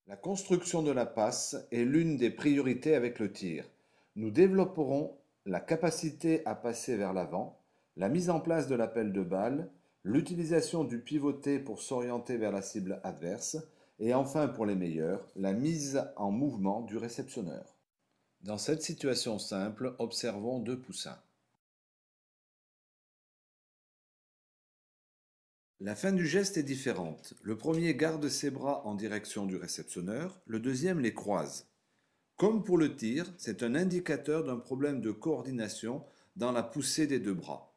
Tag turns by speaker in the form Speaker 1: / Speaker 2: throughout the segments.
Speaker 1: La construction de la passe est l'une des priorités avec le tir. Nous développerons la capacité à passer vers l'avant, la mise en place de l'appel de balle, l'utilisation du pivoté pour s'orienter vers la cible adverse et enfin pour les meilleurs, la mise en mouvement du réceptionneur. Dans cette situation simple, observons deux poussins. La fin du geste est différente. Le premier garde ses bras en direction du réceptionneur, le deuxième les croise. Comme pour le tir, c'est un indicateur d'un problème de coordination dans la poussée des deux bras.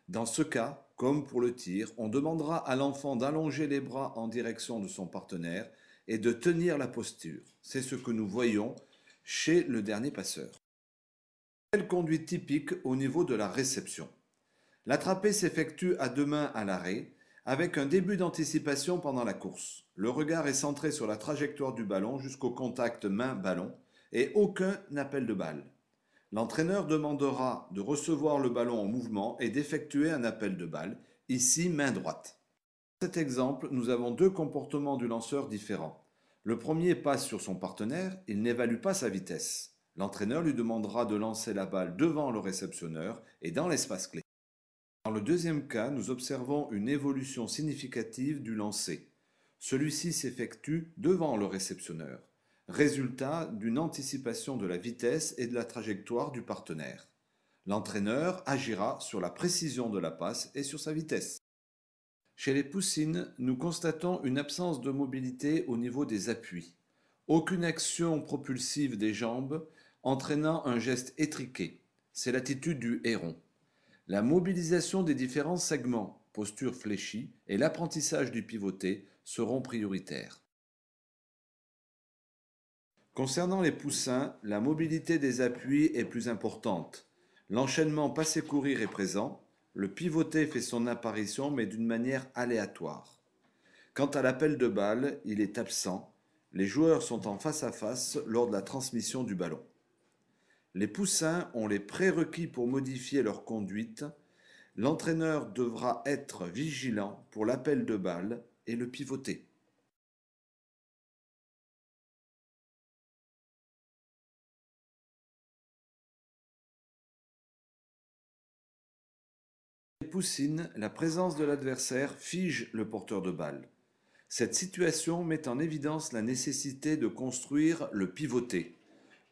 Speaker 1: Dans ce cas, comme pour le tir, on demandera à l'enfant d'allonger les bras en direction de son partenaire et de tenir la posture. C'est ce que nous voyons chez le dernier passeur. Quelle conduite typique au niveau de la réception? L'attrapé s'effectue à deux mains à l'arrêt, avec un début d'anticipation pendant la course. Le regard est centré sur la trajectoire du ballon jusqu'au contact main-ballon et aucun appel de balle. L'entraîneur demandera de recevoir le ballon en mouvement et d'effectuer un appel de balle, ici main droite. Dans cet exemple, nous avons deux comportements du lanceur différents. Le premier passe sur son partenaire, il n'évalue pas sa vitesse. L'entraîneur lui demandera de lancer la balle devant le réceptionneur et dans l'espace clé. Dans le deuxième cas, nous observons une évolution significative du lancer. Celui-ci s'effectue devant le réceptionneur, résultat d'une anticipation de la vitesse et de la trajectoire du partenaire. L'entraîneur agira sur la précision de la passe et sur sa vitesse. Chez les poussines, nous constatons une absence de mobilité au niveau des appuis. Aucune action propulsive des jambes entraînant un geste étriqué. C'est l'attitude du héron. La mobilisation des différents segments, posture fléchie, et l'apprentissage du pivoté seront prioritaires. Concernant les poussins, la mobilité des appuis est plus importante. L'enchaînement passer-courir est présent, le pivoté fait son apparition mais d'une manière aléatoire. Quant à l'appel de balle, il est absent. Les joueurs sont en face à face lors de la transmission du ballon. Les poussins ont les prérequis pour modifier leur conduite. L'entraîneur devra être vigilant pour l'appel de balle et le pivoter. Les poussines, la présence de l'adversaire fige le porteur de balle. Cette situation met en évidence la nécessité de construire le pivoté,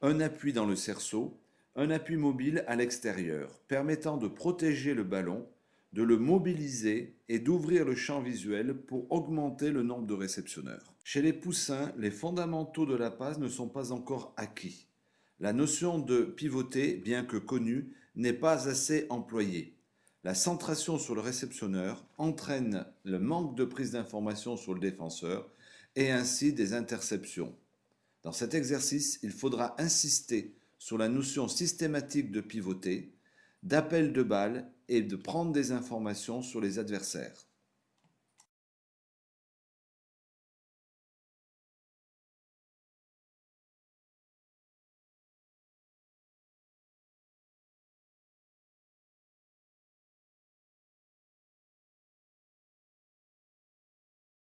Speaker 1: un appui dans le cerceau, un appui mobile à l'extérieur, permettant de protéger le ballon, de le mobiliser et d'ouvrir le champ visuel pour augmenter le nombre de réceptionneurs. Chez les poussins, les fondamentaux de la passe ne sont pas encore acquis. La notion de pivoter, bien que connue, n'est pas assez employée. La centration sur le réceptionneur entraîne le manque de prise d'information sur le défenseur et ainsi des interceptions. Dans cet exercice, il faudra insister sur la notion systématique de pivoter, d'appel de balle et de prendre des informations sur les adversaires.